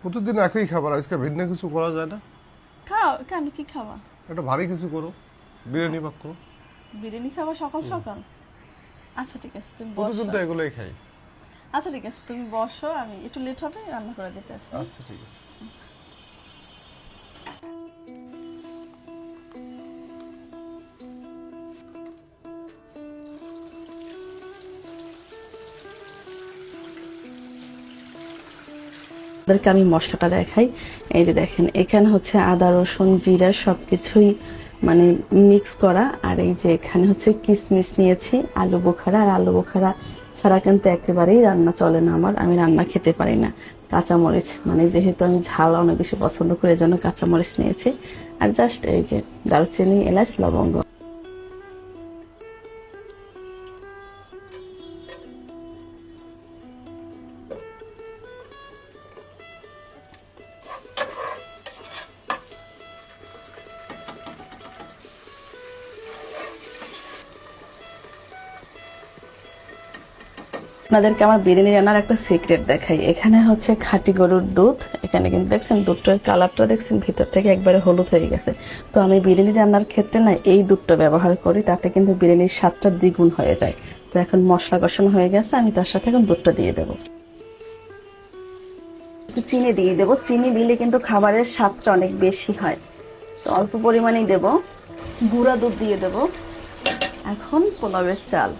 প্রতিদিন একই খাবার, আজকে ভিন্ন কিছু করা যায় না? খাও, কেন কি খাওয়া? একটা ভারী কিছু করো, বিরিয়ানি পাক করো। বিরিয়ানি খাওয়া সকাল সকাল? আচ্ছা ঠিক আছে, তুমি প্রতিদিন বসো। তো এগুলোই খাই। আচ্ছা ঠিক আছে, তুমি বসো, আমি একটু লেট হবে, রান্না করে দিতে আসি। আচ্ছা ঠিক আছে। আপনাদেরকে আমি মশলাটা দেখাই। এই যে দেখেন, এখানে হচ্ছে আদা রসুন জিরা সবকিছুই মানে মিক্স করা। আর এই যে এখানে হচ্ছে কিশমিশ নিয়েছি, আলু বোখারা। আর আলু বোখারা ছাড়া কিন্তু একেবারেই রান্না চলে না আমার, আমি রান্না খেতে পারি না। কাঁচামরিচ মানে যেহেতু আমি ঝাল অনেক বেশি পছন্দ করি, এজন্য কাঁচামরিচ নিয়েছি। আর জাস্ট এই যে দারুচিনি এলাচ লবঙ্গ। আপনাদেরকে আমার বিরিয়ানি রান্নার একটা সিক্রেট দেখাই। এখানে হচ্ছে খাঁটি গরুর দুধ। এখানে কিন্তু দেখছেন দুধটার কালারটা, দেখছেন ভিতর থেকে একবারে হলুদ হয়ে গেছে। তো আমি বিরিয়ানি রান্নার ক্ষেত্রে না এই দুধটা ব্যবহার করি, তাতে কিন্তু বিরিয়ানির স্বাদটা দ্বিগুণ হয়ে যায়। তো এখন মশলা কষানো হয়ে গেছে, আমি তার সাথে এখন দুধটা দিয়ে দেবো। একটু চিনি দিয়ে দেবো, চিনি দিলে কিন্তু খাবারের স্বাদটা অনেক বেশি হয়। তো অল্প পরিমাণেই দেবো। গুঁড়া দুধ দিয়ে দেবো। এখন পোলাওয়ের চাল।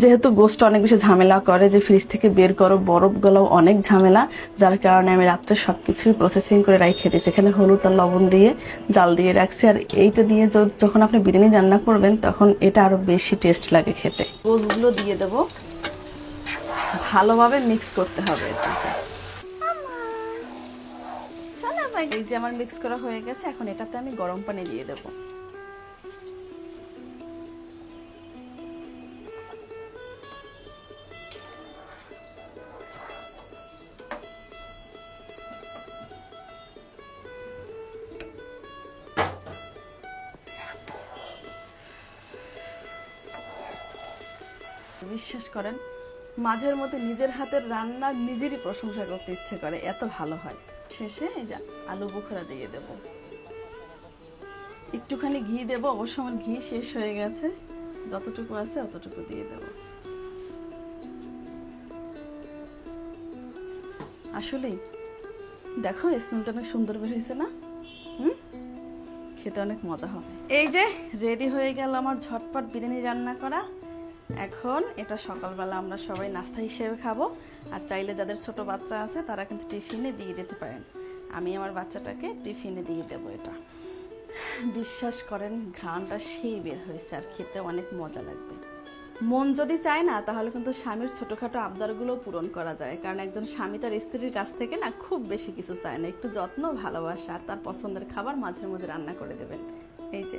যেহেতু গোস্ট অনেক বেশি ঝামেলা করে, যে ফ্রিজ থেকে বের করো, বরফ গলাও অনেক ঝামেলা, যার কারণে আমি রাত্রে সবকিছুই প্রসেসিং করে রেখে দিয়েছি। এখানে হলুদ আর লবণ দিয়ে জাল দিয়ে রাখছি। আর এইটা দিয়ে যখন আপনি বিরিয়ানি রান্না করবেন, তখন এটা আরো বেশি টেস্ট লাগে খেতে। গোস্টগুলো দিয়ে দেব, ভালোভাবে মিক্স করতে হবে এটাকে। এই যে আমার মিক্স করা হয়ে গেছে, এখন এটাতে আমি গরম পানি দিয়ে দেবো। বিশ্বাস করেন, মাঝের মধ্যে নিজের হাতের রান্না নিজেরই প্রশংসা করতে ইচ্ছে করে, এত ভালো হয়। শেষে এই যে আলু বোখরা দিয়ে দেব, একটুখানি ঘি দেব। অবশ্য আমার ঘি শেষ হয়ে গেছে, যতটুকু আছে অতটুকু দিয়ে দেব। আসলেই দেখো, স্মেলটা অনেক সুন্দর বের হয়েছে না? খেতে অনেক মজা হবে। এই যে রেডি হয়ে গেল আমার ঝটপট বিরিয়ানি রান্না করা। এখন এটা সকালবেলা আমরা সবাই নাস্তা হিসেবে খাবো। আর চাইলে যাদের ছোট বাচ্চা আছে তারা কিন্তু টিফিনে দিয়ে দিতে পারেন। আমি আমার বাচ্চাটাকে টিফিনে দিয়ে দেবো এটা। বিশ্বাস করেন, ঘ্রাণটা সেই বের হয়েছে, আর খেতে অনেক মজা লাগবে। মন যদি চায় না, তাহলে কিন্তু স্বামীর ছোটখাটো আবদারগুলো পূরণ করা যায়। কারণ একজন স্বামী তার স্ত্রীর কাছ থেকে না খুব বেশি কিছু চায় না, একটু যত্ন, ভালোবাসা আর তার পছন্দের খাবার মাঝে মধ্যে রান্না করে দেবেন। এই যে